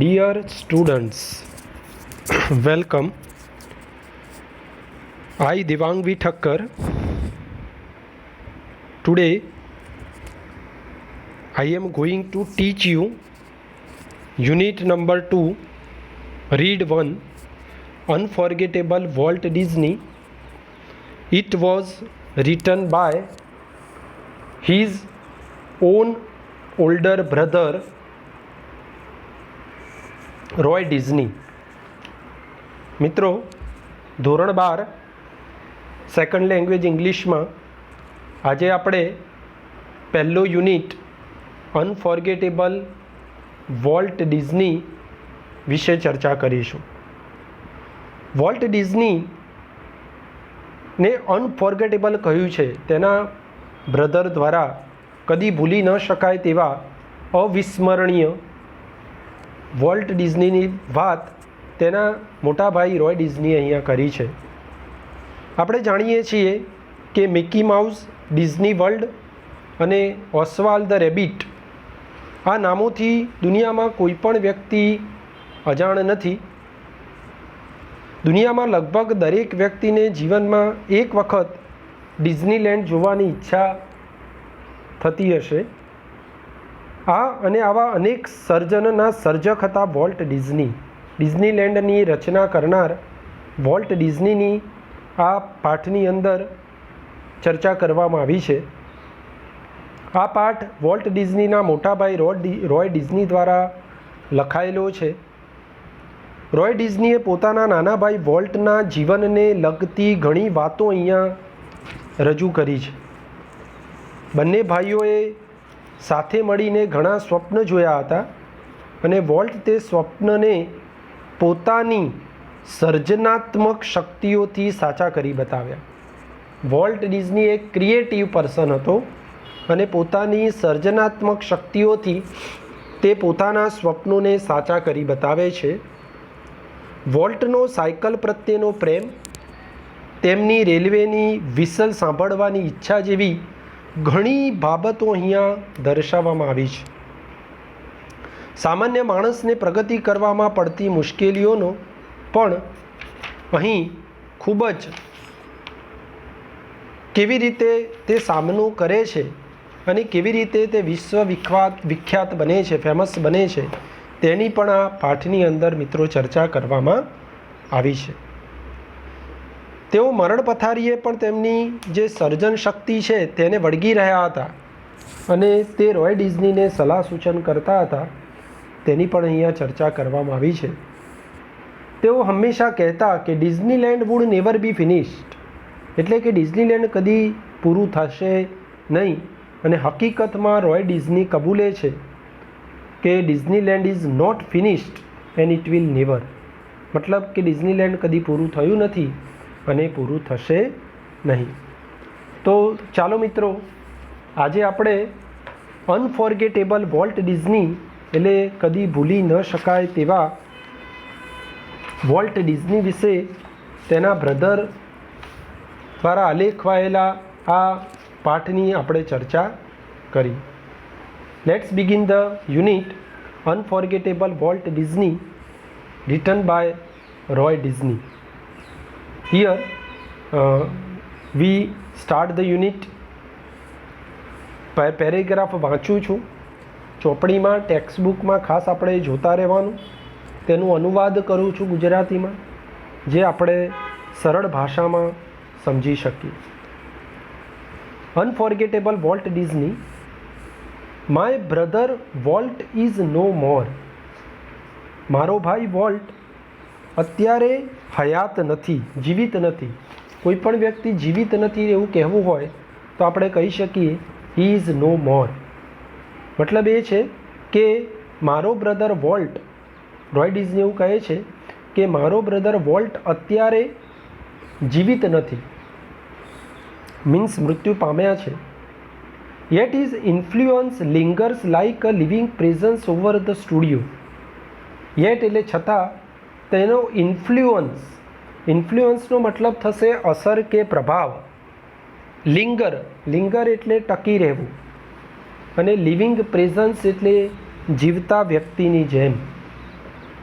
Dear students, welcome. I Devang V. Thakkar. Today I am going to teach you unit number 2, read 1, Unforgettable Walt Disney. It was written by his own older brother Roy Disney. મિત્રો, ધોરણ 12 second language ઇંગ્લિશમાં આજે આપણે પહેલો unit unforgettable Walt Disney વિશે ચર્ચા કરીશું. Volt ડિઝનીને અનફોર્ગેટેબલ કહ્યું છે તેના બ્રધર દ્વારા કદી ભૂલી ન શકાય તેવા અવિસ્મરણીય વોલ્ટ ડિઝનીની વાત તેના મોટા ભાઈ રોય ડિઝનીએ અહીંયા કરી છે. આપણે જાણીએ છીએ કે મિકી માઉસ, ડિઝની વર્લ્ડ અને ઓસ્વાલ્ડ ધ રેબિટ આ નામોથી દુનિયામાં કોઈ પણ વ્યક્તિ અજાણ નથી. દુનિયામાં લગભગ દરેક વ્યક્તિને જીવનમાં એક વખત ડિઝનીલેન્ડ જોવાની ઈચ્છા થતી હશે. આ અને આવા અનેક સર્જનના સર્જક હતા વોલ્ટ ડિઝની. ડિઝનીલેન્ડની રચના કરનાર વોલ્ટ ડિઝનીની આ પાઠની અંદર ચર્ચા કરવામાં આવી છે. આ પાઠ વોલ્ટ ડિઝનીના મોટાભાઈ રોય ડિઝની દ્વારા લખાયેલો છે. રોય ડિઝનીએ પોતાના નાના ભાઈ વોલ્ટના જીવનને લગતી ઘણી વાતો અહીંયા રજૂ કરી છે. બંને ભાઈઓએ સાથે મળીને ઘણા સ્વપ્ન જોયા હતા અને વોલ્ટ તે સ્વપ્નને પોતાની સર્જનાત્મક શક્તિઓથી સાચા કરી બતાવ્યા. વોલ્ટ ડિઝની એક ક્રિએટિવ પર્સન હતો અને પોતાની સર્જનાત્મક શક્તિઓથી તે પોતાના સ્વપ્નોને સાચા કરી બતાવે છે. વોલ્ટનો સાયકલ પ્રત્યેનો પ્રેમ, તેમની રેલવેની વિસલ સાંભળવાની ઈચ્છા જેવી ઘણી બાબતો અહીંયા દર્શાવવામાં આવી છે. સામાન્ય માણસને પ્રગતિ કરવામાં પડતી મુશ્કેલીઓનો પણ અહીં ખૂબ જ કેવી રીતે તે સામનો કરે છે અને કેવી રીતે તે વિખ્યાત બને છે, ફેમસ બને છે, તેની પણ આ પાઠની અંદર મિત્રો ચર્ચા કરવામાં આવી છે. તેઓ મરણ પથારીએ પણ તેમની જે સર્જન શક્તિ છે તેને વળગી રહ્યા હતા અને તે રોય ડિઝનીને સલાહ સૂચન કરતા હતા તેની પણ અહીંયા ચર્ચા કરવામાં આવી છે. તેઓ હંમેશા કહેતા કે Disneyland would never be finished, એટલે કે ડિઝનીલેન્ડ કદી પૂરું થશે નહીં. અને હકીકતમાં રોય ડિઝની કબૂલે છે કે Disneyland is not finished and it will never, મતલબ કે ડિઝનીલેન્ડ કદી પૂરું થયું નથી અને પૂરું થશે નહીં. તો ચાલો મિત્રો, આજે આપણે અનફોર્ગેટેબલ વોલ્ટ ડિઝની એટલે કદી ભૂલી ન શકાય તેવા વોલ્ટ ડિઝની વિશે તેના બ્રધર દ્વારા આલેખવાયેલા આ પાઠની આપણે ચર્ચા કરી. Let's begin the unit unforgettable Walt Disney written by Roy Disney. Here we start the unit. Paragraph વાંચું છું. ચોપડીમાં, ટેક્સ્ટબુકમાં ખાસ આપણે જોતા રહેવાનું. તેનું અનુવાદ કરું છું ગુજરાતીમાં, જે આપણે સરળ ભાષામાં સમજી શકીએ. Unforgettable Walt Disney. My brother Walt is no more. મારો ભાઈ વોલ્ટ અત્યારે હયાત નથી, જીવિત નથી. કોઈ પણ વ્યક્તિ જીવિત નથી એવું કહેવું હોય તો આપણે કહી શકીએ હી ઇઝ નો મોર. મતલબ એ છે કે મારો બ્રધર વોલ્ટ, રોય ડિઝની એવું કહે છે કે મારો બ્રધર વોલ્ટ અત્યારે જીવિત નથી, મીન્સ મૃત્યુ પામ્યા છે. Yet is influence lingers like a living presence over the studio. Yet એટલે છતાં તેનો ઇન્ફ્લુઅન્સનો મતલબ થશે અસર કે પ્રભાવ. લિંગર એટલે ટકી રહેવું અને લિવિંગ પ્રેઝન્સ એટલે જીવતા વ્યક્તિની જેમ.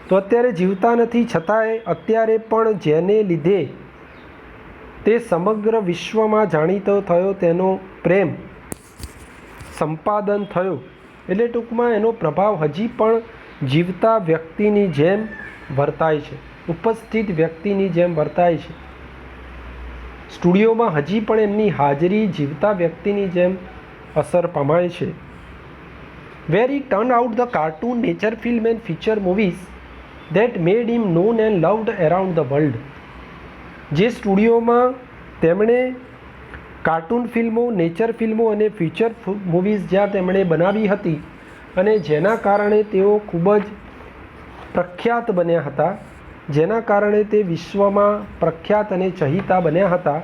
તો અત્યારે જીવતા નથી, છતાંય અત્યારે પણ જેને લીધે તે સમગ્ર વિશ્વમાં જાણીતો થયો, તેનો પ્રેમ સંપાદન થયો, એટલે ટૂંકમાં એનો પ્રભાવ હજી પણ જીવતા વ્યક્તિની જેમ વર્તાય છે, ઉપસ્થિત વ્યક્તિની જેમ વર્તાય છે. સ્ટુડિયોમાં હજી પણ એમની હાજરી જીવતા વ્યક્તિની જેમ અસર પામાય છે. where he turned out the cartoon, nature film and feature movies that made him known and loved around the world. જે સ્ટુડિયોમાં તેમણે કાર્ટૂન ફિલ્મો, નેચર ફિલ્મો અને ફીચર મૂવીઝ જ્યાં તેમણે બનાવી હતી અને જેના કારણે તેઓ ખૂબ જ પ્રખ્યાત બન્યા હતા, જેના કારણે તે વિશ્વમાં પ્રખ્યાત અને ચહિતા બન્યા હતા,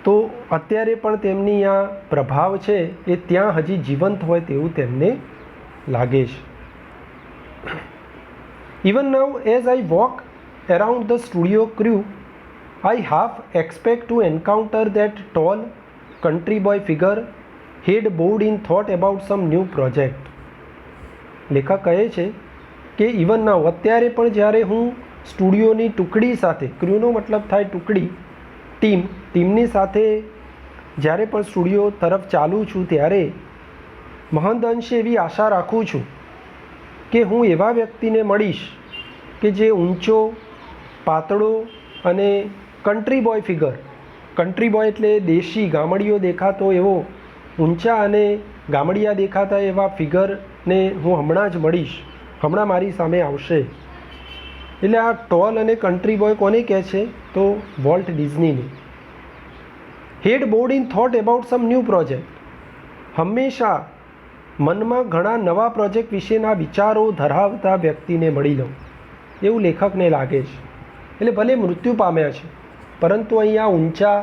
તો અત્યારે પણ તેમની આ પ્રભાવ છે એ ત્યાં હજી જીવંત હોય તેવું તેમને લાગે છે. Even now as I walk around the studio crew, I half expect to encounter that tall country boy figure, head bowed in thought about some new project. લેખક કહે છે કે ઇવન નાઉ, અત્યારે પણ જ્યારે હું સ્ટુડિયોની ટુકડી સાથે, ક્રૂનો મતલબ થાય ટુકડી, ટીમની સાથે જ્યારે પણ સ્ટુડિયો તરફ ચાલું છું ત્યારે મહદ અંશે એવી આશા રાખું છું કે હું એવા વ્યક્તિને મળીશ કે જે ઊંચો, પાતળો અને country boy figure, country boy એટલે દેશી ગામડીઓ દેખાતો એવો ઊંચા અને ગામડિયા દેખાતા એવા ફિગરને હું હમણાં જ મળીશ, હમણાં મારી સામે આવશે. એટલે આ ટોલ અને કન્ટ્રી બોય કોને કહે છે? તો વોલ્ટ ડિઝનીને. Head board in thought about some new project, હંમેશા મનમાં ઘણા નવા પ્રોજેક્ટ વિશેના વિચારો ધરાવતા વ્યક્તિને મળી લઉં એવું લેખકને લાગે છે. એટલે ભલે મૃત્યુ પામ્યા છે, પરંતુ અહીંયા ઊંચા,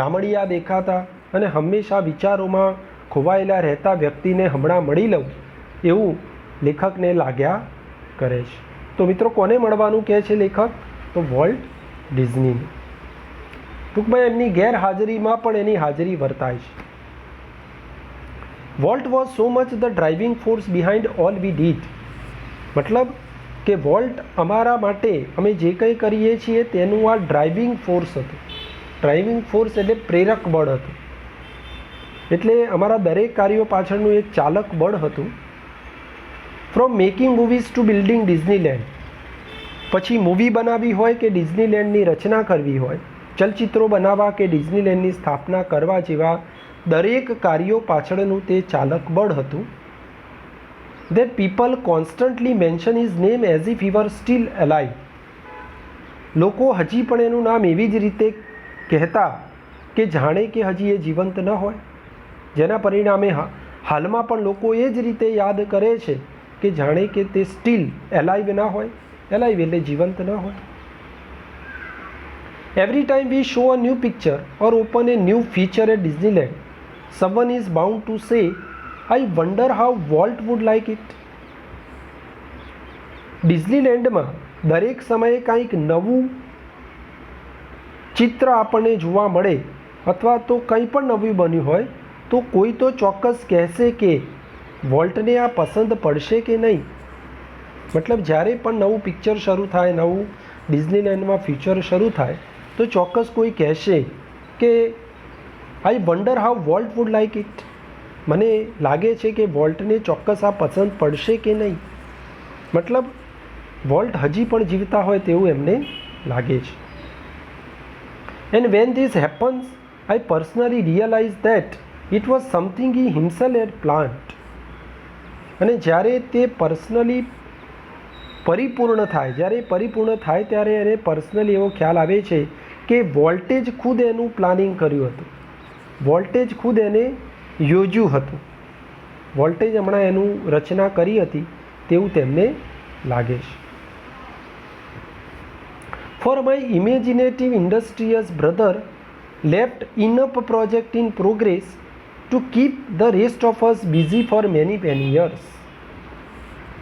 ગામડિયા દેખાતા અને હંમેશા વિચારોમાં ખોવાયેલા રહેતા વ્યક્તિને હમણાં મળી લઉં એવું લેખકને લાગ્યા કરે છે. તો મિત્રો કોને મળવાનું કહે છે લેખક? તો વોલ્ટ ડિઝનીને. ટૂંકમાં એમની ગેરહાજરીમાં પણ એની હાજરી વર્તાય છે. Volt was so much the driving force behind all we did. મતલબ કે વોલ્ટ અમારા માટે અમે જે કંઈ કરીએ છીએ તેનું આ ડ્રાઇવિંગ ફોર્સ હતું. ડ્રાઇવિંગ ફોર્સ એટલે પ્રેરક બળ હતું, એટલે અમારા દરેક કાર્યો પાછળનું એક ચાલક બળ હતું. From making movies to building Disneyland, પછી મૂવી બનાવવી હોય કે ડિઝનીલેન્ડની રચના કરવી હોય, ચલચિત્રો બનાવવા કે ડિઝનીલેન્ડની સ્થાપના કરવા જેવા દરેક કાર્યો પાછળનું તે ચાલક બળ હતું. that people constantly mention his name as if he were still alive. લોકો હજી પણ એનું નામ એવી જ રીતે કહેતા કે જાણે કે હજી એ જીવંત ન હોય, જેના પરિણામે હાલમાં પણ લોકો એ જ રીતે યાદ કરે છે કે જાણે કે તે સ્ટીલ એલાઇવ ના હોય. એલાઇવ એટલે જીવંત ન હોય. Every time we show a new picture or open a new feature at Disneyland, someone is bound to say, I wonder how Walt would like it. ડિઝનીલેન્ડમાં દરેક સમયે કંઈક નવું ચિત્ર આપણને જોવા મળે અથવા તો કંઈ પણ નવું બન્યું હોય તો કોઈ તો ચોક્કસ કહેશે કે વોલ્ટને આ પસંદ પડશે કે નહીં. મતલબ જ્યારે પણ નવું પિક્ચર શરૂ થાય, નવું ડિઝનીલેન્ડમાં ફીચર શરૂ થાય તો ચોક્કસ કોઈ કહેશે કે I wonder how Walt would like it. મને લાગે છે કે વોલ્ટને ચોક્કસ આ પસંદ પડશે કે નહીં. મતલબ વોલ્ટ હજી પણ જીવતા હોય તેવું એમને લાગે છે. And when this happens I personally realise that it was something he himself had planned. અને જ્યારે તે પર્સનલી પરિપૂર્ણ થાય, જ્યારે પરિપૂર્ણ થાય ત્યારે એને પર્સનલી એવો ખ્યાલ આવે છે કે વોલ્ટે જ ખુદ એનું પ્લાનિંગ કર્યું હતું, વોલ્ટે જ ખુદ એને યોજ્યું હતું, વોલ્ટે જ હમણાં એનું રચના કરી હતી તેવું તેમને લાગે છે. For my imaginative ઇન્ડસ્ટ્રીયસ brother left enough project in progress to keep the rest of us busy for many years.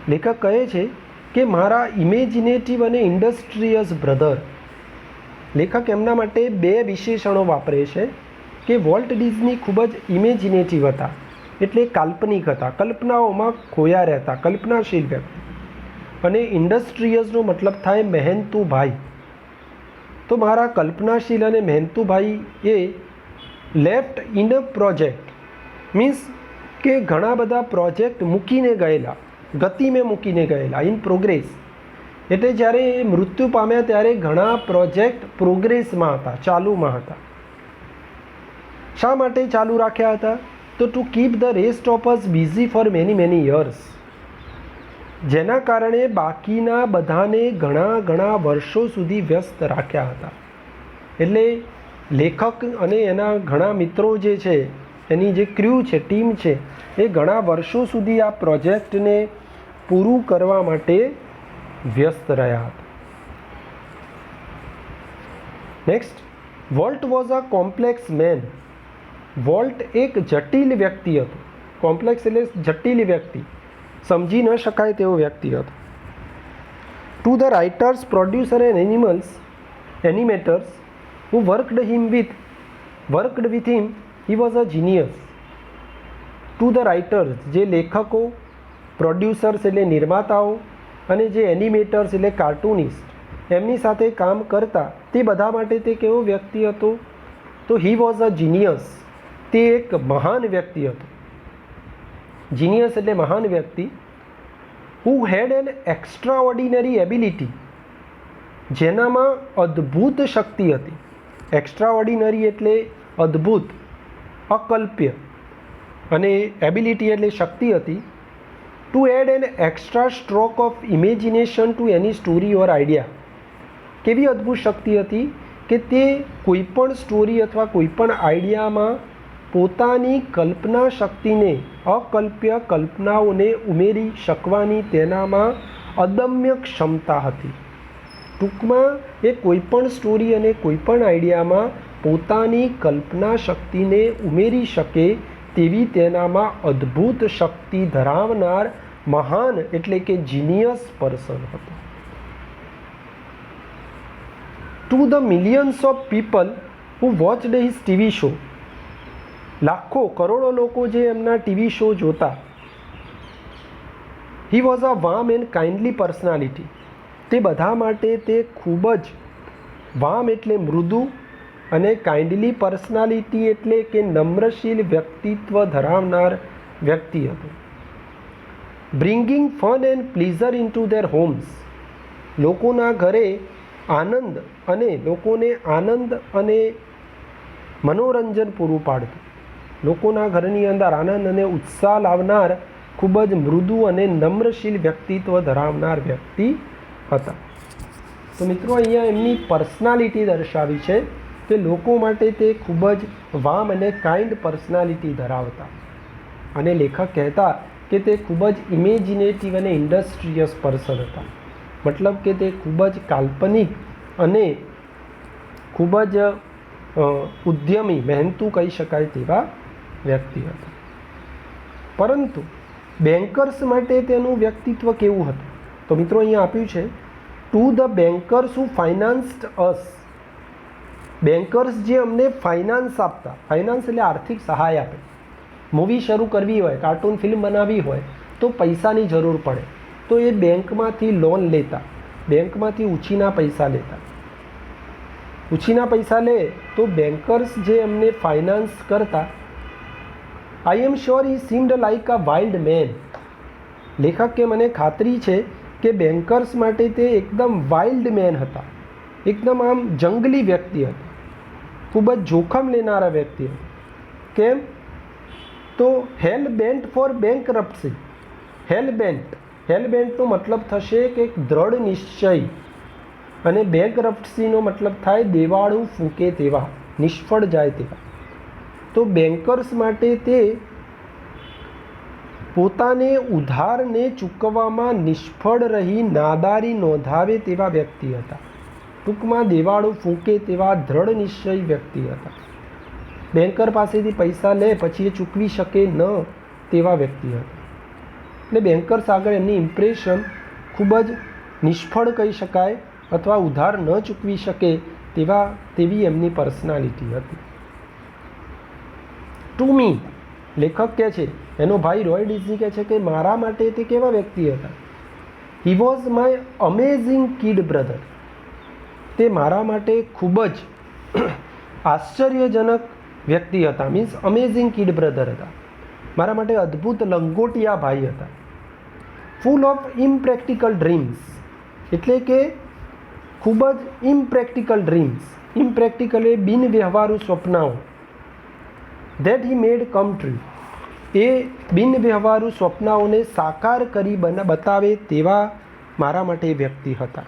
લેખક કહે છે કે મારા ઇમેજિનેટિવ અને ઇન્ડસ્ટ્રીયસ બ્રધર, લેખક એમના માટે બે વિશેષણો વાપરે છે કે વોલ્ટ ડિઝની ખૂબ જ ઇમેજિનેટિવ હતા, એટલે કાલ્પનિક હતા, કલ્પનાઓમાં ખોયા રહેતા, કલ્પનાશીલ વ્યક્તિ. અને ઇન્ડસ્ટ્રીયસનો મતલબ થાય મહેનતુભાઈ. તો મારા કલ્પનાશીલ અને મહેનતુભાઈ એ left in a project, means કે ઘણા બધા પ્રોજેક્ટ મૂકીને ગયેલા, ગતિમે મૂકીને ગયેલા, ઇન પ્રોગ્રેસ. એટલે જ્યારે એ મૃત્યુ પામ્યા ત્યારે ઘણા પ્રોજેક્ટ પ્રોગ્રેસમાં હતા, ચાલુમાં હતા. શા માટે ચાલુ રાખ્યા હતા? તો to keep the rest of us busy for many years, જેના કારણે બાકીના બધાને ઘણા વર્ષો સુધી વ્યસ્ત રાખ્યા હતા. એટલે લેખક અને એના ઘણા મિત્રો જે છે, એની જે ક્રૂ છે, ટીમ છે, એ ઘણા વર્ષો સુધી આ પ્રોજેક્ટને પૂરું કરવા માટે વ્યસ્ત રહ્યા હતા. Next, Walt was a complex man. Walt એક જટિલ વ્યક્તિ હતો. કોમ્પ્લેક્સ એટલે જટિલ વ્યક્તિ, સમજી ન શકાય તેવો વ્યક્તિ હતો. To the writers, producer and animators who worked with him, he was a genius. To the writers, જે લેખકો, પ્રોડ્યુસર્સ એટલે નિર્માતાઓ, અને જે એનિમેટર્સ એટલે કાર્ટૂનિસ્ટ, એમની સાથે કામ કરતા તે બધા માટે તે કેવો વ્યક્તિ હતો? તો he was a genius. તે એક મહાન વ્યક્તિ હતો. જીનિયસ એટલે મહાન વ્યક્તિ. who had an extraordinary ability, જેનામાં અદ્ભુત શક્તિ હતી. એક્સ્ટ્રાઓર્ડિનરી એટલે અદ્ભુત, અકલ્પ્ય, અને એબિલિટી એટલે શક્તિ હતી. To add an extra stroke of imagination to any story or idea. કેવી અદ્ભુત શક્તિ હતી કે તે કોઈપણ સ્ટોરી અથવા કોઈપણ આઈડિયામાં પોતાની કલ્પના શક્તિને, અકલ્પ્ય કલ્પનાઓને ઉમેરી શકવાની તેનામાં અદમ્ય ક્ષમતા હતી. ટૂંકમાં એ કોઈપણ સ્ટોરી અને કોઈપણ આઈડિયામાં પોતાની કલ્પના શક્તિને ઉમેરી શકે તેવી તેનામાં અદ્ભુત શક્તિ ધરાવનાર મહાન એટલે કે જીનિયસ પર્સન હતો. To the millions of people who watched his TV show, લાખો કરોડો લોકો જે એમના ટીવી શો જોતા. He was a warm and kindly personality. તે બધા માટે તે ખૂબ જ, વાર્મ એટલે મૃદુ, અને કાઇન્ડલી પર્સનાલિટી એટલે કે નમ્રશીલ વ્યક્તિત્વ ધરાવનાર વ્યક્તિ હતો. Bringing fun and pleasure into their homes, લોકોના ઘરે લોકોને આનંદ અને મનોરંજન પૂરું પાડતું. લોકોના ઘરની અંદર આનંદ અને ઉત્સાહ લાવનાર ખૂબ જ મૃદુ અને નમ્રશીલ વ્યક્તિત્વ ધરાવનાર વ્યક્તિ હતા. તો મિત્રો અહીંયા એમની પર્સનાલિટી દર્શાવી છે કે લોકો માટે તે ખૂબ જ વાર્મ અને કાઇન્ડ પર્સનાલિટી ધરાવતા. અને લેખક કહેતા કે તે ખૂબ જ ઇમેજિનેટિવ અને ઇન્ડસ્ટ્રીયસ પર્સન હતા. મતલબ કે તે ખૂબ જ કાલ્પનિક અને ખૂબ જ ઉદ્યમી, મહેનતુ કહી શકાય તેવા વ્યક્તિ હતા. પરંતુ બેન્કર્સ માટે તેનું વ્યક્તિત્વ કેવું હતું? તો મિત્રો અહીંયા આપ્યું છે, to the bankers who financed us. Bankers જે અમને ફાઇનાન્સ આપતા, ફાઇનાન્સ એટલે આર્થિક સહાય આપે. મૂવી શરૂ કરવી હોય, કાર્ટૂન ફિલ્મ બનાવવી હોય તો પૈસાની જરૂર પડે, તો એ બેંકમાંથી લોન લેતા, બેંકમાંથી ઉછીના પૈસા લેતા. ઉછીના પૈસા લે તો બેન્કર્સ જે એમને ફાઇનાન્સ કરતા. I am sure he seemed like a wild man. લેખક કે મને ખાતરી છે કે બેન્કર્સ માટે તે એકદમ વાઇલ્ડ મેન હતા, એકદમ આમ જંગલી વ્યક્તિ હતા, ખૂબ જ જોખમ લેનારા વ્યક્તિ હતા. કેમ? તો હેલ બેન્ટ ફોર બેન્કરપ્સી. હેલબેન્ટનો મતલબ થશે કે દ્રઢ નિશ્ચય, અને બેન્કરપ્સીનો મતલબ થાય દેવાળું ફૂંકે તેવા, નિષ્ફળ જાય તેવા. તો બેન્કર્સ માટે તે પોતાને ઉધારને ચૂકવવામાં નિષ્ફળ રહી નાદારી નોંધાવે તેવા વ્યક્તિ હતા. ટૂંકમાં દેવાળું ફૂંકે તેવા દ્રઢ નિશ્ચય વ્યક્તિ હતા. બેન્કર પાસેથી પૈસા લે પછી એ ચૂકવી શકે ન તેવા વ્યક્તિ હતા. એટલે બેન્કર્સ આગળ એમની ઇમ્પ્રેશન ખૂબ જ નિષ્ફળ કહી શકાય, અથવા ઉધાર ન ચૂકવી શકે તેવી એમની પર્સનાલિટી હતી. ટુ મી, લેખક કહે છે, એનો ભાઈ રોય ડિઝની કહે છે કે મારા માટે તે કેવા વ્યક્તિ હતા? He was my amazing kid brother. તે મારા માટે ખૂબ જ આશ્ચર્યજનક વ્યક્તિ હતા. મીન્સ અમેઝિંગ કિડ બ્રધર હતા. મારા માટે અદ્ભુત લંગોટિયા ભાઈ હતા. ફૂલ ઓફ ઇમ્પ્રેક્ટિકલ ડ્રીમ્સ, એટલે કે ખૂબ જ ઇમ્પ્રેક્ટિકલ ડ્રીમ્સ. ઇમ્પ્રેક્ટિકલ એ બિનવ્યવહારુ સ્વપ્નાઓ. That he made come true, એ બિનવ્યવહારુ સ્વપ્નાઓને સાકાર કરી બતાવે તેવા મારા માટે વ્યક્તિ હતા.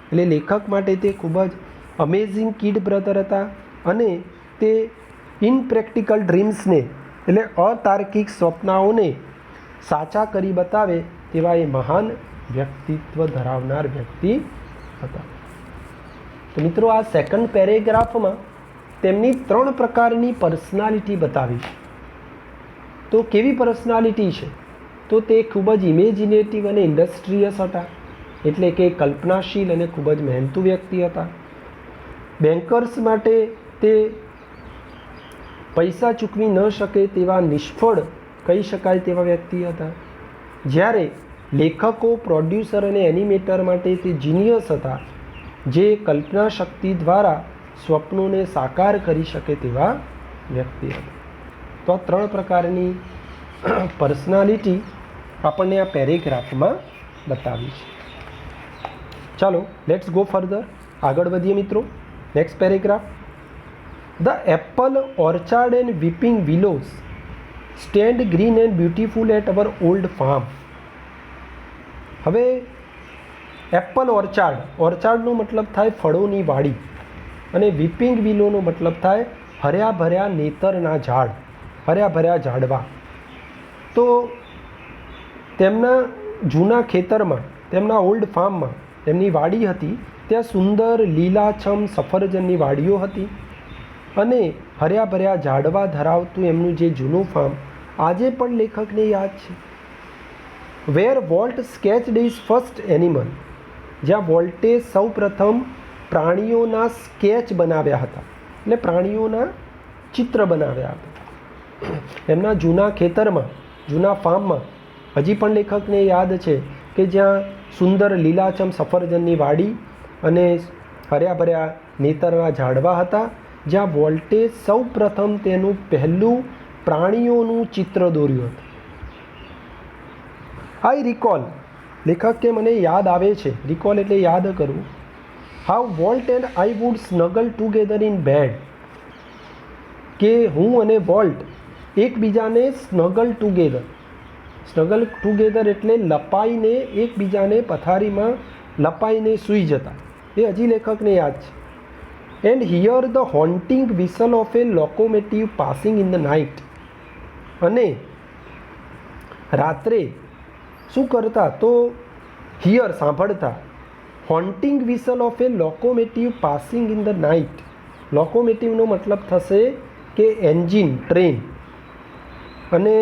એટલે લેખક માટે તે ખૂબ જ અમેઝિંગ કિડ બ્રધર હતા અને તે ઇનપ્રેક્ટિકલ ડ્રીમ્સને એટલે અતાર્કિક સ્વપ્નાઓને સાચા કરી બતાવે તેવા એ મહાન વ્યક્તિત્વ ધરાવનાર વ્યક્તિ હતા. તો મિત્રો, આ સેકન્ડ પેરેગ્રાફમાં તેમની 3 પ્રકારની પર્સનાલિટી બતાવી છે. તો કેવી પર્સનાલિટી છે? તો તે ખૂબ જ ઇમેજિનેટિવ અને ઇન્ડસ્ટ્રીયસ હતા, એટલે કે કલ્પનાશીલ અને ખૂબ જ મહેનતુ વ્યક્તિ હતા. બેન્કર્સ માટે તે પૈસા ચૂકવી ન શકે તેવા નિષ્ફળ કહી શકાય તેવા વ્યક્તિ હતા. જ્યારે લેખકો, પ્રોડ્યુસર અને એનિમેટર માટે તે જીનિયસ હતા, જે કલ્પના શક્તિ દ્વારા સ્વપ્નોને સાકાર કરી શકે તેવા વ્યક્તિ હતા. તો આ 3 પ્રકારની પર્સનાલિટી આપણને આ પેરેગ્રાફમાં બતાવી છે. ચાલો, લેટ્સ ગો ફર્ધર. આગળ વધીએ મિત્રો. Next paragraph. The apple orchard and weeping willows stand green and beautiful at our old farm. હવે એપલ ઓર્ચાર્ડ, ઓર્ચાર્ડનો મતલબ થાય ફળોની વાડી, અને વીપિંગ વિલોનો મતલબ થાય હર્યા ભર્યા નેતરના ઝાડ, હર્યા ભર્યા ઝાડવા. તો તેમના જૂના ખેતરમાં, તેમના ઓલ્ડ ફાર્મમાં તેમની વાડી હતી. ત્યાં સુંદર લીલાછમ સફરજનની વાડીઓ હતી અને હર્યા ભર્યા ઝાડવા ધરાવતું એમનું જે જૂનું ફાર્મ આજે પણ લેખકને યાદ છે. વેર વોલ્ટ સ્કેચ્ડ હિઝ ફર્સ્ટ એનિમલ, જ્યાં વોલ્ટે સૌ પ્રથમ પ્રાણીઓના સ્કેચ બનાવ્યા હતા, એટલે પ્રાણીઓના ચિત્ર બનાવ્યા હતા એમના જૂના ખેતરમાં, જૂના ફાર્મમાં. હજી પણ લેખકને યાદ છે કે જ્યાં સુંદર લીલાછમ સફરજનની વાડી અને હર્યા ભર્યા નેતરના ઝાડવા હતા, જ્યાં વોલ્ટે સૌ પ્રથમ તેનું પહેલું પ્રાણીઓનું ચિત્ર દોર્યું હતું. આઈ રિકોલ, લેખક કે મને યાદ આવે છે, રિકોલ એટલે યાદ કરવું, how Walt and I would snuggle together in bed, કે હું અને વોલ્ટ એકબીજાને સ્નગલ ટુગેધર, સ્નગલ ટુગેધર એટલે લપાઈને એકબીજાને પથારીમાં લપાઈને સૂઈ જતા. એ હજી લેખકને યાદ છે. And hear the haunting whistle of a locomotive passing in the night, અને રાત્રે શું કરતા તો હિયર સાંભળતા, haunting whistle of a locomotive passing in the night. લોકોમેટિવનો મતલબ થશે કે એન્જિન, ટ્રેન, અને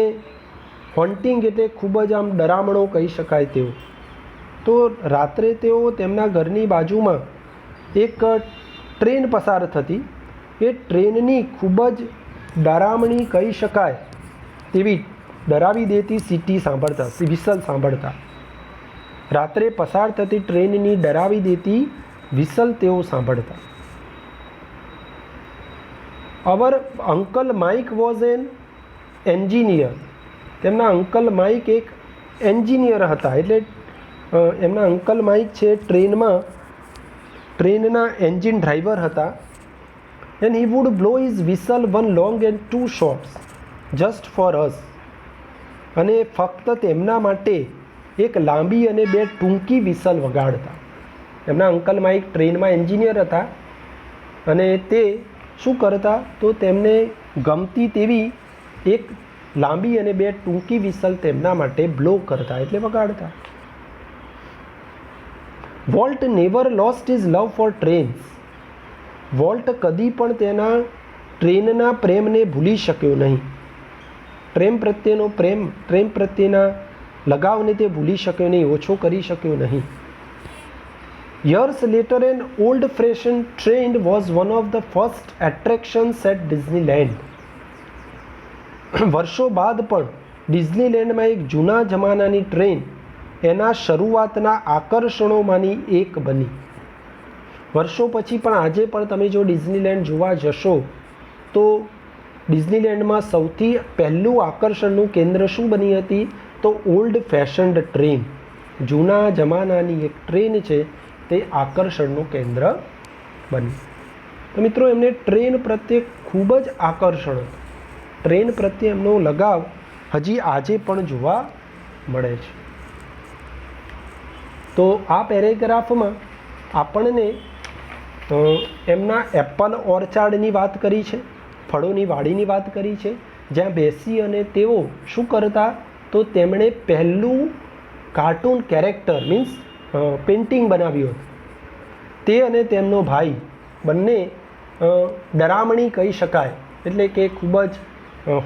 હોન્ટિંગ એટલે ખૂબ જ આમ ડરામણો કહી શકાય તેવું. તો રાત્રે તેઓ તેમના ઘરની બાજુમાં એક ટ્રેન પસાર થતી, એ ટ્રેનની ખૂબ જ ડરામણી કહી શકાય તેવી ડરાવી દેતી સીટી સાંભળતા, વિસલ સાંભળતા. રાત્રે પસાર થતી ટ્રેનની ડરાવી દેતી વિસલ તેઓ સાંભળતા. Our uncle Mike was an engineer, તેમના અંકલ માઇક એક એન્જિનિયર હતા, એટલે એમના અંકલ માઇક છે ટ્રેનના એન્જિન ડ્રાઈવર હતા. And he would blow his whistle one long and 2 shorts just for us, અને ફક્ત તેમના માટે એક લાંબી અને 2 ટૂંકી વિસલ વગાડતા. એમના અંકલ માઇક ટ્રેનમાં એન્જિનિયર હતા અને તે શું કરતા તો તેમને ગમતી તેવી એક લાંબી અને 2 ટૂંકી વિસલ તેમના માટે બ્લો કરતા, એટલે વગાડતા. વોલ્ટ નેવર લોસ્ટ હિઝ લવ ફોર ટ્રેન્સ, વોલ્ટ કદી પણ તેના ટ્રેનના પ્રેમને ભૂલી શક્યો નહીં. ટ્રેન પ્રત્યેનો પ્રેમ, ટ્રેન પ્રત્યેના લગાવને તે ભૂલી શક્યો નહીં, ઓછો કરી શક્યો નહીં. Years later an old fashion train was one of the first attractions at Disneyland. વર્ષો બાદ પણ ડિઝનીલેન્ડમાં એક જૂના જમાનાની ટ્રેન એના શરૂઆતના આકર્ષણોમાંની એક બની. વર્ષો પછી પણ આજે પણ તમે જો ડિઝનીલેન્ડ જોવા જશો તો ડિઝનીલેન્ડમાં સૌથી પહેલું આકર્ષણનું કેન્દ્ર શું બની હતી? તો ઓલ્ડ ફેશન્ડ ટ્રેન, જૂના જમાનાની એક ટ્રેન છે તે આકર્ષણનું કેન્દ્ર બની. તો મિત્રો એમને ટ્રેન પ્રત્યે ખૂબ જ આકર્ષણ હતું. ટ્રેન પ્રત્યે એમનો લગાવ હજી આજે પણ જોવા મળે છે. તો આ પેરેગ્રાફમાં આપણને એમના એપલ ઓર્ચાર્ડની વાત કરી છે, ફળોની વાડીની વાત કરી છે, જ્યાં બેસી અને તેઓ શું કરતા? તો તેમણે પહેલું કાર્ટૂન કેરેક્ટર મીન્સ પેઇન્ટિંગ બનાવ્યું હતું. તે અને તેમનો ભાઈ બંને ડરામણી કહી શકાય, એટલે કે ખૂબ જ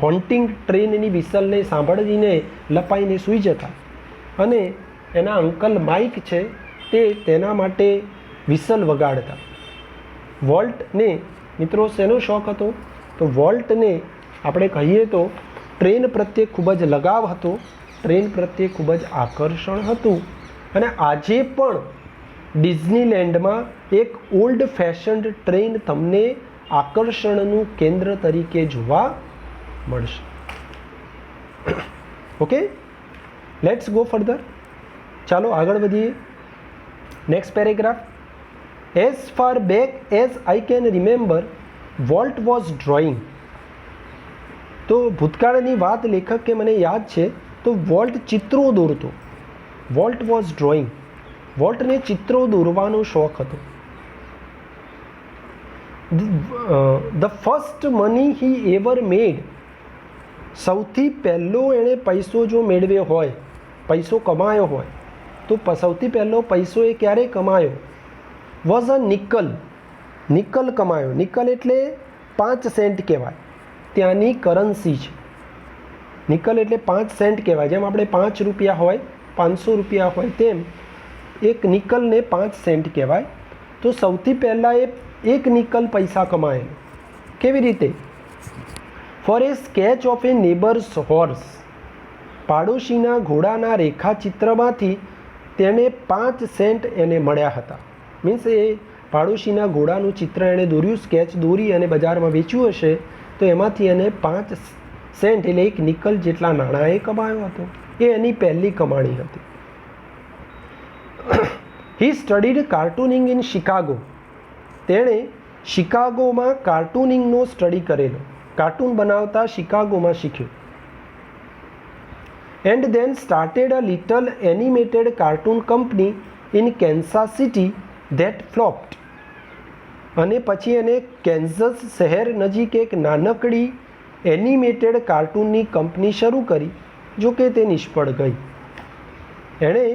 હોન્ટિંગ ટ્રેનની વિસલને સાંભળીને લપાઈને સૂઈ જતા અને એના અંકલ માઇક છે તે તેના માટે વિસલ વગાડતા. વોલ્ટને મિત્રો શેનો શોખ હતો? તો વોલ્ટને આપણે કહીએ તો ટ્રેન પ્રત્યે ખૂબ જ લગાવ હતો, ટ્રેન પ્રત્યે ખૂબ જ આકર્ષણ હતું. અને આજે પણ ડિઝનીલેન્ડમાં એક ઓલ્ડ ફેશન્ડ ટ્રેન તમને આકર્ષણનું કેન્દ્ર તરીકે જોવા મળશે. Okay, let's go further. ચાલો આગળ વધીએ. Next paragraph. As far back as I can remember volt was drawing. તો ભૂતકાળની વાત લેખક કે મને યાદ છે તો વોલ્ટ ચિત્રો દોરતો. Walt was drawing. વોલ્ટને ચિત્રો દોરવાનો શોખ હતો. The first money he ever made. સૌથી પહેલો એણે પૈસો જો મેળવ્યો હોય, પૈસો કમાયો હોય, તો સૌથી પહેલો પૈસો એ ક્યારે કમાયો? Was a nickel. નિકલ કમાયો. નિકલ એટલે 5 સેન્ટ કહેવાય, ત્યાંની કરન્સી છે. નિકલ એટલે 5 સેન્ટ કહેવાય. જેમ આપણે 5 રૂપિયા હોય, 500 રૂપિયા હોય, તેમ એક નિકલને 5 સેન્ટ કહેવાય. તો સૌથી પહેલાં એ 1 નિકલ પૈસા કમાયેલો. કેવી રીતે? For a sketch of a neighbour's horse. પાડોશીના ઘોડાના રેખાચિત્રમાંથી તેને 5 સેન્ટ એને મળ્યા હતા. મીન્સ એ પાડોશીના ઘોડાનું ચિત્ર એણે દોર્યું, સ્કેચ દોરી અને બજારમાં વેચ્યું હશે તો એમાંથી એને 5 સેન્ટ એટલે 1 નિકલ જેટલા નાણાં એ કમાયો હતો. એ એની પહેલી કમાણી હતી. He studied cartooning in Chicago. તેણે શિકાગોમાં કાર્ટૂનિંગનો સ્ટડી કરેલો, કાર્ટૂન બનાવતા શિકાગોમાં શીખ્યું. And then started a little animated cartoon company in Kansas City that flopped. અને પછી એને કેન્ઝસ શહેર નજીક એક નાનકડી એનિમેટેડ કાર્ટૂનની કંપની શરૂ કરી, જો કે તે નિષ્ફળ ગઈ. એણે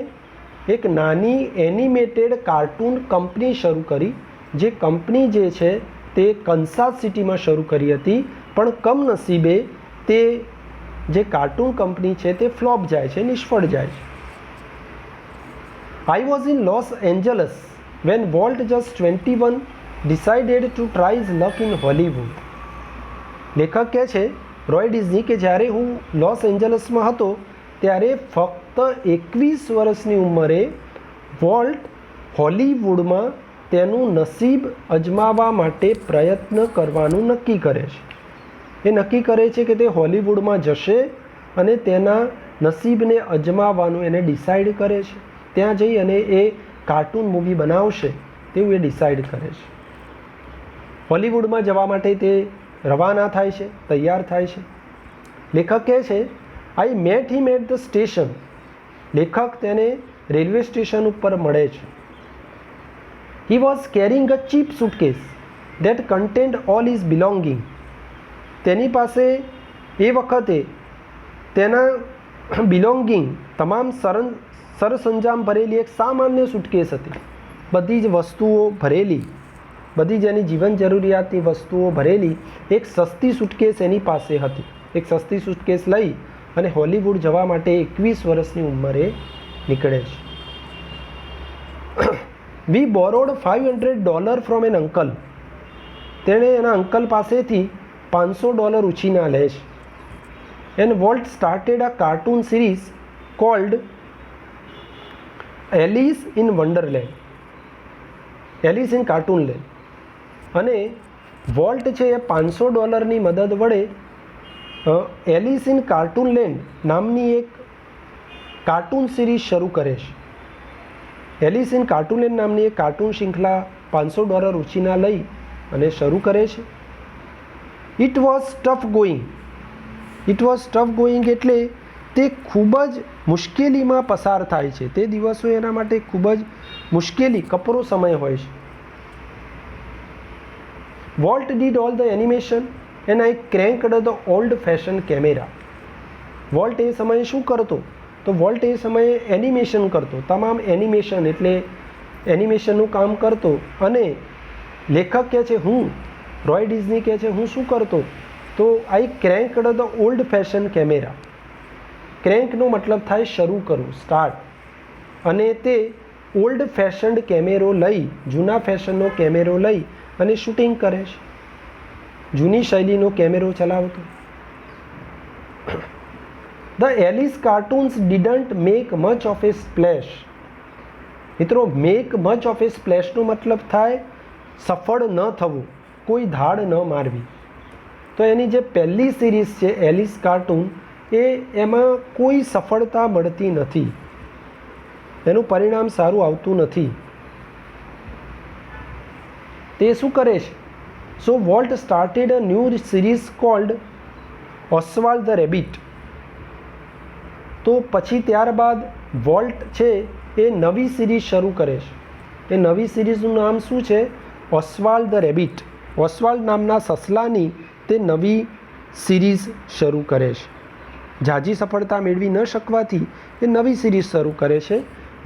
એક નાની એનિમેટેડ કાર્ટૂન કંપની શરૂ કરી, જે કંપની જે છે તે કન્સાસ સિટીમાં શરૂ કરી હતી, પણ કમનસીબે તે જે કાર્ટૂન કંપની છે તે ફ્લોપ જાય છે, નિષ્ફળ જાય છે. I was in Los Angeles when Walt just 21 decided to try his luck in Hollywood. લેખક કહે છે રોય ડિઝની કે જ્યારે હું લોસ એન્જલસમાં હતો ત્યારે ફક્ત 21 વર્ષની ઉંમરે વોલ્ટ હોલિવૂડમાં તેનું નસીબ અજમાવવા માટે પ્રયત્ન કરવાનું નક્કી કરે છે. એ નક્કી કરે છે કે તે હોલિવૂડમાં જશે અને તેના નસીબને અજમાવવાનું એને ડિસાઈડ કરે છે. ત્યાં જઈ અને એ કાર્ટૂન મૂવી બનાવશે તેવું એ ડિસાઈડ કરે છે. હોલિવૂડમાં જવા માટે તે રવાના થાય છે, તૈયાર થાય છે. લેખક કહે છે I met him at the station. લેખક તેને રેલવે સ્ટેશન ઉપર મળે છે. He was carrying a cheap suitcase that contained all his belonging. તેની પાસે એ વખતે તેના બિલોંગિંગ તમામ સરસંજામ ભરેલી એક સામાન્ય સુટકેસ હતી. બધી જ વસ્તુઓ ભરેલી, બધી જ એની જીવન જરૂરિયાતની વસ્તુઓ ભરેલી એક સસ્તી સુટકેસ એની પાસે હતી. એક સસ્તી સુટકેસ લઈ અને હોલિવૂડ જવા માટે 21 વર્ષની ઉંમરે નીકળે છે. We borrowed $500 from an uncle. તેણે એના અંકલ પાસેથી $500 ઉછીના લે છે. And Walt started a cartoon series called Alice in Wonderland, Alice in cartoon land. અને વોલ્ટ છે એ $500ની મદદ વડે એલિસ ઇન કાર્ટૂન લેન્ડ નામની એક કાર્ટૂન સિરીઝ શરૂ કરે છે. એલિસ ઇન કાર્ટૂન લેન્ડ નામની એક કાર્ટૂન શૃંખલા $500 ઉછીના લઈ અને શરૂ કરે છે. It was tough going. It was tough going એટલે તે ખૂબ જ મુશ્કેલીમાં પસાર થાય છે. તે દિવસો એના માટે ખૂબ જ મુશ્કેલી, કપરો સમય હોય છે. Walt did all the animation and I cranked the old fashion camera. Walt એ સમયે શું કરતો? તો વોલ્ટ એ સમયે એનિમેશન કરતો, તમામ એનિમેશન એટલે એનિમેશનનું કામ કરતો. અને લેખક કહે છે હું, રોય ડિઝની કહે છે હું શું કરતો? તો આઈ cranked the old fashion camera. ક્રેન્કનો મતલબ થાય શરૂ કરવું, સ્ટાર્ટ. અને તે ઓલ્ડ ફેશન્ડ કેમેરો લઈ, જૂના ફેશનનો કેમેરો લઈ અને શૂટિંગ કરે છે. જૂની શૈલીનો કેમેરો ચલાવતો. The Alice cartoons didn't make much of a splash. મિત્રો, મેક મચ ઓફ એ સ્પ્લેશનો મતલબ થાય સફળ ન થવું, કોઈ ધાડ ન મારવી. તો એની જે પહેલી સિરીઝ છે એલિસ કાર્ટૂન, એમાં કોઈ સફળતા મળતી નથી, એનું પરિણામ સારું આવતું નથી. તે શું કરે છે? So Walt started a new series called Oswald the rabbit. તો પછી ત્યારબાદ વોલ્ટ છે એ નવી સિરીઝ શરૂ કરે છે. એ નવી સિરીઝનું નામ શું છે? ઓસ્વાલ્ડ ધ રેબિટ. ઓસ્વાલ્ડ નામના સસલાની તે નવી સિરીઝ શરૂ કરે છે. ઝાઝી સફળતા મેળવી ન શકવાથી એ નવી સિરીઝ શરૂ કરે છે,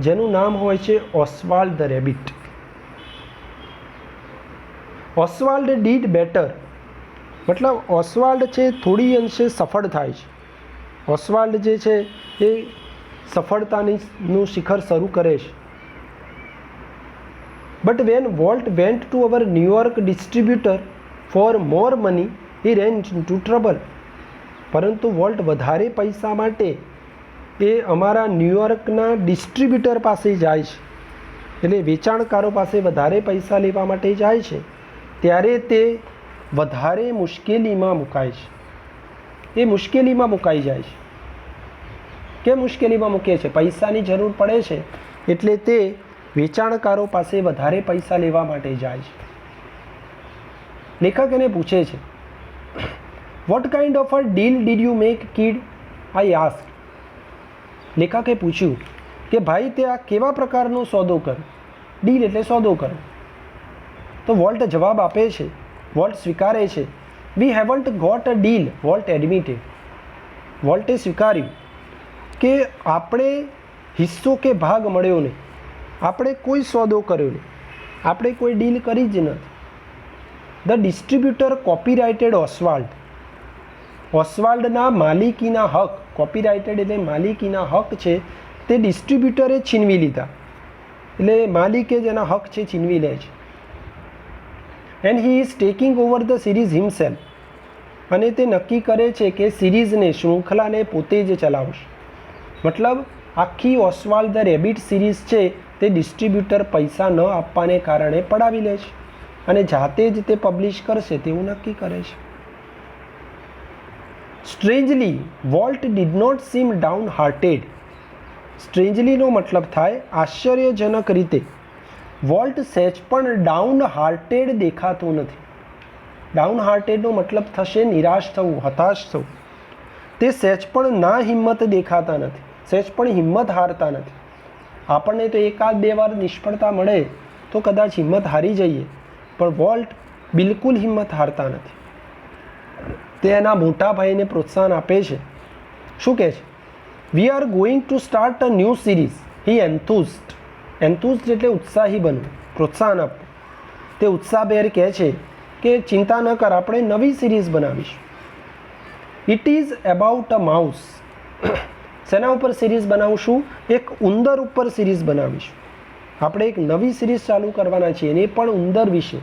જેનું નામ હોય છે ઓસ્વાલ્ડ ધ રેબિટ. ઓસ્વાલ્ડ ડીડ બેટર, મતલબ ઓસ્વાલ્ડ છે થોડી અંશે સફળ થાય છે. ઓસ્વાલ્ડ જે છે એ સફળતાનું શિખર શરૂ કરે છે. But when Walt went to our New York distributor for more money he ran to trouble. પરંતુ વોલ્ટ વધારે પૈસા માટે એ અમારા ન્યૂયોર્કના ડિસ્ટ્રીબ્યુટર પાસે જાય છે, એટલે વેચાણકારો પાસે વધારે પૈસા લેવા માટે જાય છે. ત્યારે તે વધારે મુશ્કેલીમાં મુકાય છે. એ મુશ્કેલીમાં મુકાઈ જાય છે. કેમ મુશ્કેલીમાં મૂકે છે? પૈસાની જરૂર પડે છે એટલે તે વેચાણકારો પાસે વધારે પૈસા લેવા માટે જાય છે. લેખક એને પૂછે છે, what kind of a deal did you make kid? I ask. લેખકે પૂછ્યું કે ભાઈ તે આ કેવા પ્રકારનો સોદો કર્યો? ડીલ એટલે સોદો કર્યો. તો વોલ્ટ જવાબ આપે છે, વોલ્ટ સ્વીકારે છે, we haven't got a deal. Walt admitted. વોલ્ટે સ્વીકાર્યું કે આપણે હિસ્સો કે ભાગ મળ્યો નહીં, આપણે કોઈ સોદો કર્યો નહીં, આપણે કોઈ ડીલ કરી જ નથી. The distributor કોપીરાઇટેડ ઓસ્વાલ્ડ. ઓસ્વાલ્ડના માલિકીના હક, કોપીરાઇટેડ એટલે માલિકીના હક છે તે ડિસ્ટ્રીબ્યુટરે છીનવી લીધા. એટલે માલિકે જ એના હક છે છીનવી લે છે. And he is taking over the series himself. અને તે નક્કી કરે છે કે સિરીઝને, શૃંખલાને પોતે જ ચલાવશે. મતલબ આખી ઓસ્વાલ્ડ ધ રેબિટ સિરીઝ છે તે ડિસ્ટ્રીબ્યુટર પૈસા ન આપવાને કારણે પડાવી લે છે અને જાતે જ તે પબ્લિશ કરશે તેવું નક્કી કરે છે. Strangely Walt did not seem down hearted. સ્ટ્રેન્જલીનો મતલબ થાય આશ્ચર્યજનક રીતે. વોલ્ટ સહેજ પણ ડાઉન હાર્ટેડ દેખાતો નથી. ડાઉન હાર્ટેડનો મતલબ થશે નિરાશ થવું, હતાશ થવું. તે સહેજ પણ ના હિંમત દેખાતા નથી, સહેજ પણ હિંમત હારતા નથી. આપણને તો એકાદ બે વાર નિષ્ફળતા મળે તો કદાચ હિંમત હારી જઈએ, પણ વોલ્ટ બિલકુલ હિંમત હારતા નથી. તે એના મોટા ભાઈને પ્રોત્સાહન આપે છે. શું કહે છે? We are going to start a new series. He enthused. Enthused એટલે ઉત્સાહી બનવું, પ્રોત્સાહન આપવું. તે ઉત્સાહભેર કહે છે કે ચિંતા ન કર, આપણે નવી સિરીઝ બનાવીશું. It is about a mouse. શેના ઉપર સિરીઝ બનાવશું? એક ઉંદર ઉપર સિરીઝ બનાવીશું. આપણે એક નવી સિરીઝ ચાલુ કરવાના છીએ અને એ પણ ઉંદર વિશે.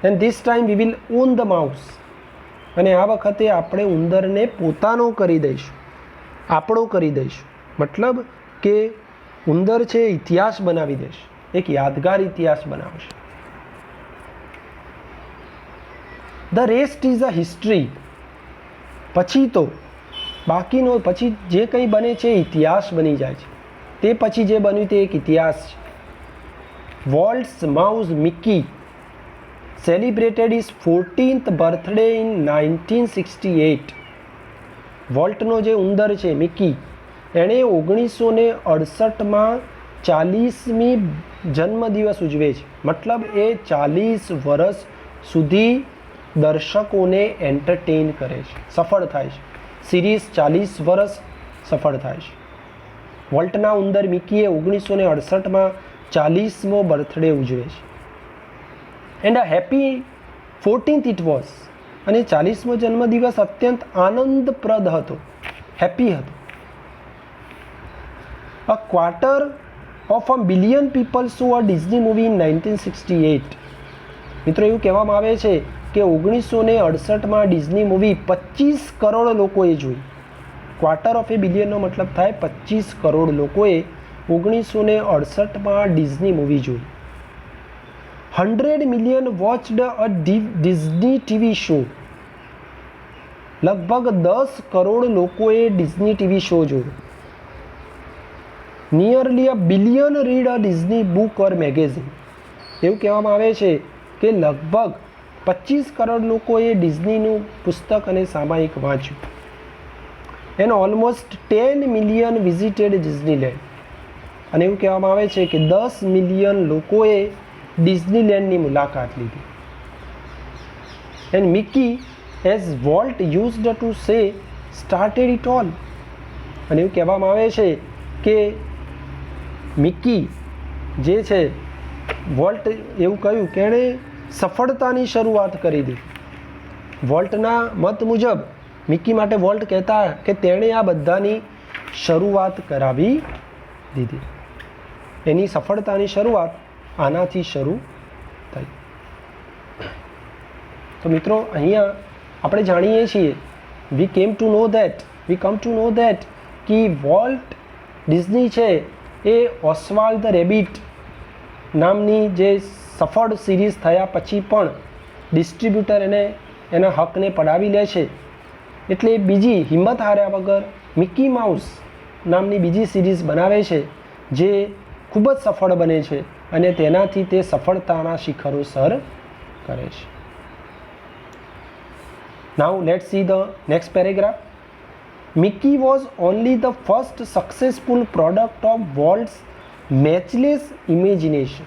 And this time we will on the mouse. અને આ વખતે આપણે ઉંદરને પોતાનો કરી દઈશું, આપણો કરી દઈશું. મતલબ કે ઉંદર છે ઇતિહાસ બનાવી દેશે, એક યાદગાર ઇતિહાસ બનાવશે. The rest is a history. પછી તો બાકીનો પછી જે કંઈ બને છે ઇતિહાસ બની જાય છે. તે પછી જે બન્યું તે એક ઇતિહાસ છે. Walt's mouse Mickey celebrated his 14th birthday in 1968. વોલ્ટનો જે ઉંદર છે મિકી, એણે 1968માં 40મી જન્મદિવસ ઉજવે છે. મતલબ એ 40 વર્ષ સુધી દર્શકોને એન્ટરટેન કરે છે, સફળ થાય છે. સિરીઝ 40 વર્ષ સફળ થાય છે. વોલ્ટના ઉંદર મિકીએ 1968માં 40મો બર્થડે ઉજવે છે. And a happy 14th it was. અને 40મો જન્મદિવસ અત્યંત આનંદપ્રદ હતો, હેપી હતો. A quarter of a billion people so a Disney movie in 1968. મિત્રો એવું કહેવામાં આવે છે કે 1968માં ડિઝની મૂવી 25 કરોડ લોકોએ જોઈ. ક્વાર્ટર ઓફ એ બિલિયનનો મતલબ થાય 25 કરોડ લોકોએ 1968માં ડિઝની મૂવી જોઈ. 100 million watched a Disney TV show. લગભગ 10 કરોડ લોકોએ ડિઝની ટીવી શો જોયો. Nearly a billion read a Disney book or magazine. એવું કહેવામાં આવે છે કે લગભગ 25 કરોડ લોકોએ ડિઝનીનું પુસ્તક અને સામાયિક વાંચ્યું. And almost 10 million visited Disneyland. અને એવું કહેવામાં આવે છે કે 10 મિલિયન લોકોએ ડિઝનીલેન્ડની મુલાકાત લીધી. And Mickey as volt used to say started it all. અને એવું કહેવામાં આવે છે કે મિકી જે છે વોલ્ટ એવું કહ્યું કે એણે સફળતાની શરૂઆત કરી દીધી. વોલ્ટના મત મુજબ મિકી માટે વોલ્ટ કહેતા કે તેણે આ બધાની શરૂઆત કરાવી દીધી. એની સફળતાની શરૂઆત આનાથી શરૂ થઈ. તો મિત્રો અહીંયા આપણે જાણીએ છીએ વી કમ ટુ નો ધેટ કે વોલ્ટ ડિઝની છે એ ઓસ્વાલ્ડ ધ રેબિટ નામની જે સફળ સિરીઝ થયા પછી પણ ડિસ્ટ્રીબ્યુટર એના હકને પડાવી લે છે. એટલે બીજી હિંમત હાર્યા વગર મિકી માઉસ નામની બીજી સિરીઝ બનાવે છે જે ખૂબ જ સફળ બને છે અને તેનાથી તે સફળતાના શિખરો સર કરે છે. Now let's see the next paragraph. Mickey was only the first successful product of Walt's matchless imagination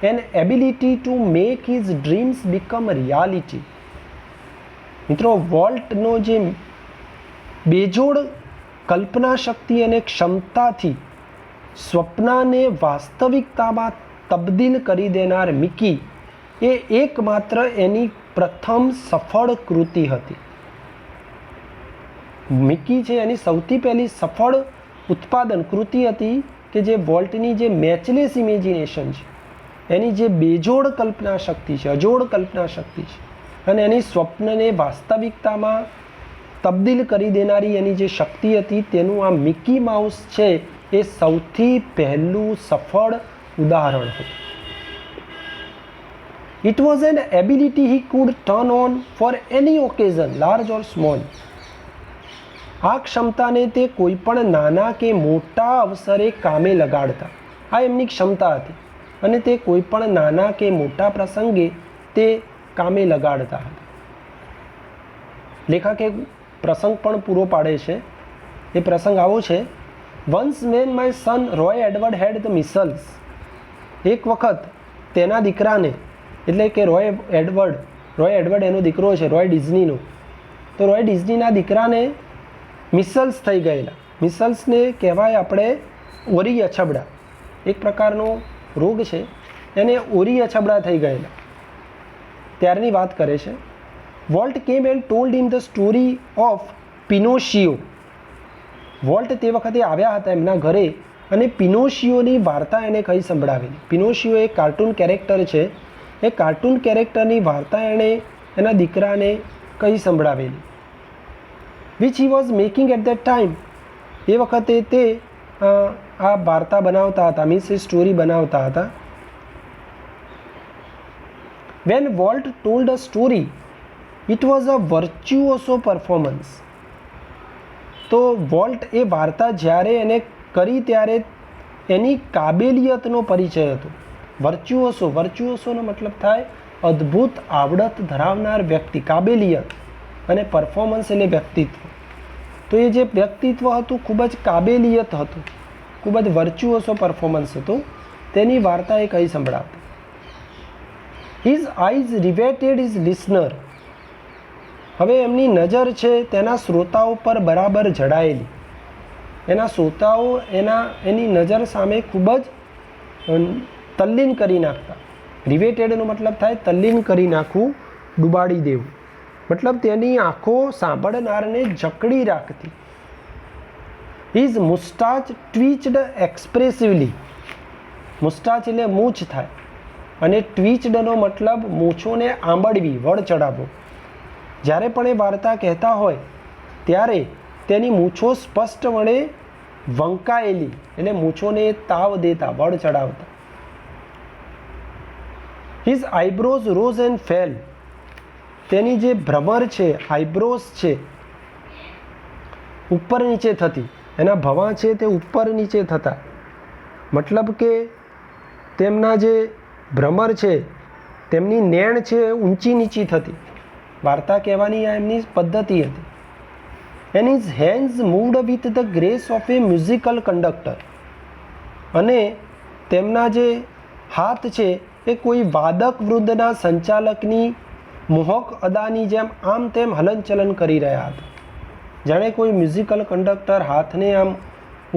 and ability to make his dreams become reality. મિત્રો વોલ્ટનો જે બેજોડ કલ્પના શક્તિ અને ક્ષમતાથી સ્વપ્નને વાસ્તવિકતામાં તબદીલ કરી દેનાર મિકી એ એકમાત્ર એની પ્રથમ સફળ કૃતિ હતી. મિકી છે એની સૌથી પહેલી સફળ ઉત્પાદન કૃતિ હતી કે જે વોલ્ટની જે મેચલેસ ઇમેજિનેશન છે, એની જે બેજોડ કલ્પના શક્તિ છે, અજોડ કલ્પના શક્તિ છે અને એની સ્વપ્નને વાસ્તવિકતામાં તબદીલ કરી દેનારી એની જે શક્તિ હતી, તેનું આ મિકી માઉસ છે એ સૌથી પહેલું સફળ ઉદાહરણ હતું. It was an ability he could turn on for any occasion large or small. આ ક્ષમતાને તે કોઈ પણ નાના કે મોટા અવસરે કામે લગાડતા. આ એમની ક્ષમતા હતી અને તે કોઈ પણ નાના કે મોટા પ્રસંગે તે કામે લગાડતા હતા. લેખકે પ્રસંગ પણ પૂરો પાડે છે. એ પ્રસંગ આવો છે. Once when my son Roy Edward had the measles. એક વખત તેના દીકરાને, એટલે કે રોય એડવર્ડ એનો દીકરો છે રોય ડિઝનીનો, તો રોય ડિઝનીના દીકરાને મિસલ્સ થઈ ગયેલા. મિસલ્સને કહેવાય આપણે ઓરી અછબડા, એક પ્રકારનો રોગ છે, એને ઓરી અછબડા થઈ ગયેલા. ત્યારની વાત કરે છે. Walt came and told him the story of Pinocchio. Walt તે વખતે આવ્યા હતા એમના ઘરે અને પિનોશિયોની વાર્તા એને કહી સંભળાવેલી. પિનોશિયો એક કાર્ટૂન કેરેક્ટર છે. એ કાર્ટૂન કેરેક્ટરની વાર્તા એણે એના દીકરાને કહી સંભળાવેલી. Which he was making at that time. એ વખતે તે આ વાર્તા બનાવતા હતા, મીન્સ એ સ્ટોરી બનાવતા હતા. When Walt told a story, it was a virtuoso performance. તો વોલ્ટ એ વાર્તા જ્યારે એને કરી ત્યારે એની કાબેલિયતનો પરિચય હતો. વર્ચ્યુઓસોનો મતલબ થાય અદ્ભુત આવડત ધરાવનાર વ્યક્તિ, કાબેલિયત, અને પરફોર્મન્સ એટલે વ્યક્તિત્વ. તો એ જે વ્યક્તિત્વ હતું ખૂબ જ કાબેલિયત હતું, ખૂબ જ વર્ચ્યુઓસો પરફોર્મન્સ હતું, તેની વાર્તા એ કહી સંભળાવતી. His eyes riveted his listener. હવે એમની નજર છે તેના શ્રોતાઓ પર બરાબર જડાયેલી. એના શ્રોતાઓ એની નજર સામે ખૂબ જ તલ્લીન કરી નાખતા. રિવેટેડનો મતલબ થાય તલ્લીન કરી નાખવું, ડૂબાડી દેવું. મતલબ તેની આંખો સાંભળનારને જકડી રાખતી. His mustache twitched expressively. મુસ્ટાચ એટલે મૂછ થાય, અને ટ્વીચડનો મતલબ મૂછોને આંબળવી, વળ ચડાવવો. જ્યારે પણ એ વાર્તા કહેતા હોય ત્યારે તેની મૂછો સ્પષ્ટપણે વંકાયેલી, એટલે મૂછોને તાવ દેતા, વળ ચડાવતા. His eyebrows rose and fell. તેની જે ભ્રમર છે, આઈબ્રોઝ છે, ઉપર નીચે થતી, એના ભવાં છે તે ઉપર નીચે થતા. મતલબ કે તેમના જે ભ્રમર છે તેમની નેણ છે ઊંચી નીચી થતી. વાર્તા કહેવાની આ એમની પદ્ધતિ હતી. And his hands moved with the grace of a musical conductor. અને તેમના જે હાથ છે એ કોઈ વાદક વૃંદના સંચાલકની મોહક અદાની જેમ આમ તેમ હલનચલન કરી રહ્યા હતા. જાણે કોઈ મ્યુઝિકલ કંડક્ટર હાથને આમ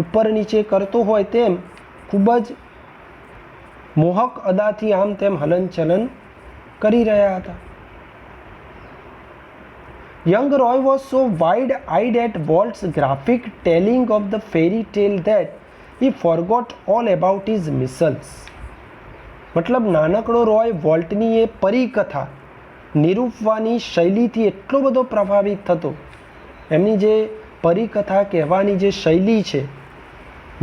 ઉપર નીચે કરતો હોય તેમ ખૂબ જ મોહક અદાથી આમ તેમ હલનચલન કરી રહ્યા હતા. Young Roy was so wide-eyed at Walt's graphic telling of the fairy tale that he forgot all about his missiles. મતલબ નાનકડો રોય વોલ્ટની એ પરિકથા નિરૂપવાની શૈલીથી એટલો બધો પ્રભાવિત થતો, એમની જે પરિકથા કહેવાની જે શૈલી છે,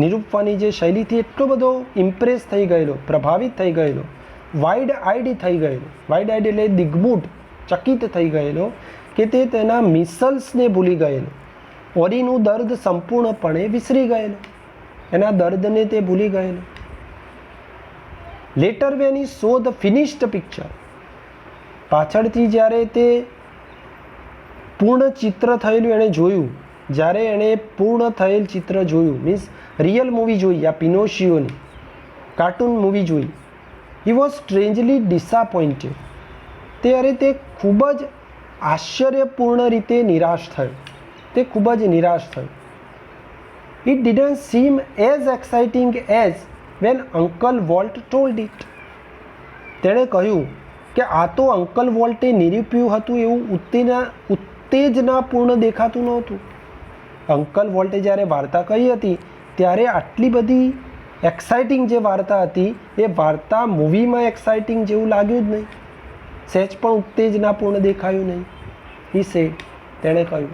નિરૂપવાની જે શૈલીથી એટલો બધો ઇમ્પ્રેસ થઈ ગયેલો, પ્રભાવિત થઈ ગયેલો, વાઇડ આઈડ થઈ ગયેલો. વાઇડ આઈડ એટલે દિગ્મૂઢ, ચકિત થઈ ગયેલો કે તે તેના મિસલ્સને ભૂલી ગયેલો. ઓરીનું દર્દ સંપૂર્ણપણે વિસરી ગયેલો, એના દર્દને તે ભૂલી ગયેલો. Letter when he so the finished picture. પાછળથી જ્યારે તે પૂર્ણ ચિત્ર થયેલું એણે જોયું, જ્યારે એણે પૂર્ણ થયેલ ચિત્ર જોયું, મીન્સ રિયલ મૂવી જોઈ, આ પિનોશિયોની કાર્ટૂન મૂવી જોઈ, હી વોઝ સ્ટ્રેન્જલી ડિસઅપોઇન્ટેડ. તે ખૂબ જ આશ્ચર્યપૂર્ણ રીતે નિરાશ થયો. તે ખૂબ જ નિરાશ થયો. It didn't seem as exciting as when uncle Walt told it. તેણે કહ્યું કે આ તો અંકલ વોલ્ટે નિરૂપ્યું હતું એવું ઉત્તેજનાપૂર્ણ દેખાતું નહોતું. અંકલ વોલ્ટે જ્યારે વાર્તા કહી હતી ત્યારે આટલી બધી એક્સાઇટિંગ જે વાર્તા હતી એ વાર્તા મૂવીમાં એક્સાઇટિંગ જેવું લાગ્યું જ નહીં, સહેજ પણ ઉત્તેજનાપૂર્ણ દેખાયું નહીં. હી સેડ, તેણે કહ્યું.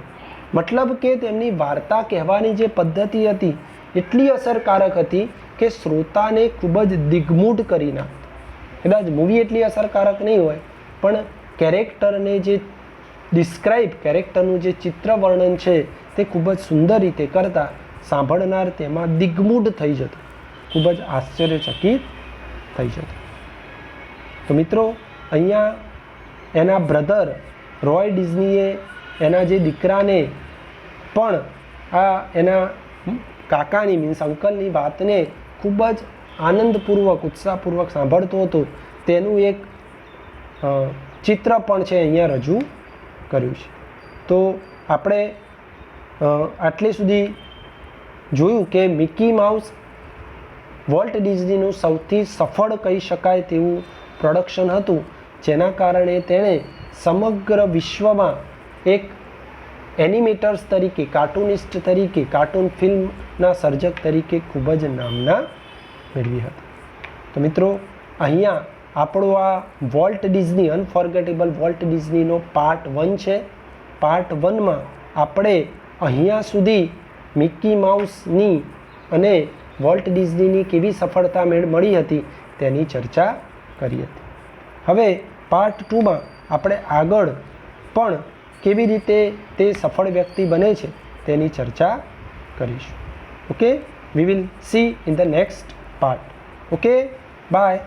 મતલબ કે તેમની વાર્તા કહેવાની જે પદ્ધતિ હતી એટલી અસરકારક હતી કે શ્રોતાને ખૂબ જ દિગ્મૂઢ કરી નાખતી. કદાચ મૂવી એટલી અસરકારક નહીં હોય પણ કેરેક્ટરને જે ડિસ્ક્રાઇબ, કેરેક્ટરનું જે ચિત્ર વર્ણન છે તે ખૂબ જ સુંદર રીતે કરતા સાંભળનાર તેમાં દિગ્મૂઢ થઈ જતો, ખૂબ જ આશ્ચર્યચકિત થઈ જતો. તો મિત્રો, અહીંયા એના બ્રધર રોય ડિઝનીએ એના જે દીકરાને પણ આ એના કાકાની મીન્સ અંકલની વાતને ખૂબ જ આનંદપૂર્વક, ઉત્સાહપૂર્વક સાંભળતો હતો તેનું એક ચિત્ર પણ છે અહીંયા રજૂ કર્યું છે. તો આપણે આટલે સુધી જોયું કે મિકી માઉસ વોલ્ટ ડિઝનીનું સૌથી સફળ કહી શકાય તેવું પ્રોડક્શન હતું, જેના કારણે તેણે સમગ્ર વિશ્વમાં એક એનિમેટર્સ તરીકે, કાર્ટૂનિસ્ટ તરીકે, કાર્ટૂન ફિલ્મના સર્જક તરીકે ખૂબ જ નામના મેળવી હતી. તો મિત્રો, અહીંયા આપણો આ વોલ્ટ ડિઝની, અનફોર્ગેટેબલ વોલ્ટ ડિઝનીનો પાર્ટ 1 છે. પાર્ટ 1માં આપણે અહીંયા સુધી મિકી માઉસની અને વોલ્ટ ડિઝનીની કેવી સફળતા મળી હતી તેની ચર્ચા કરી હતી. હવે પાર્ટ 2માં આપણે આગળ પણ કેવી રીતે તે સફળ વ્યક્તિ બને છે તેની ચર્ચા કરીશું. Okay, we will see in the next part. Okay, by.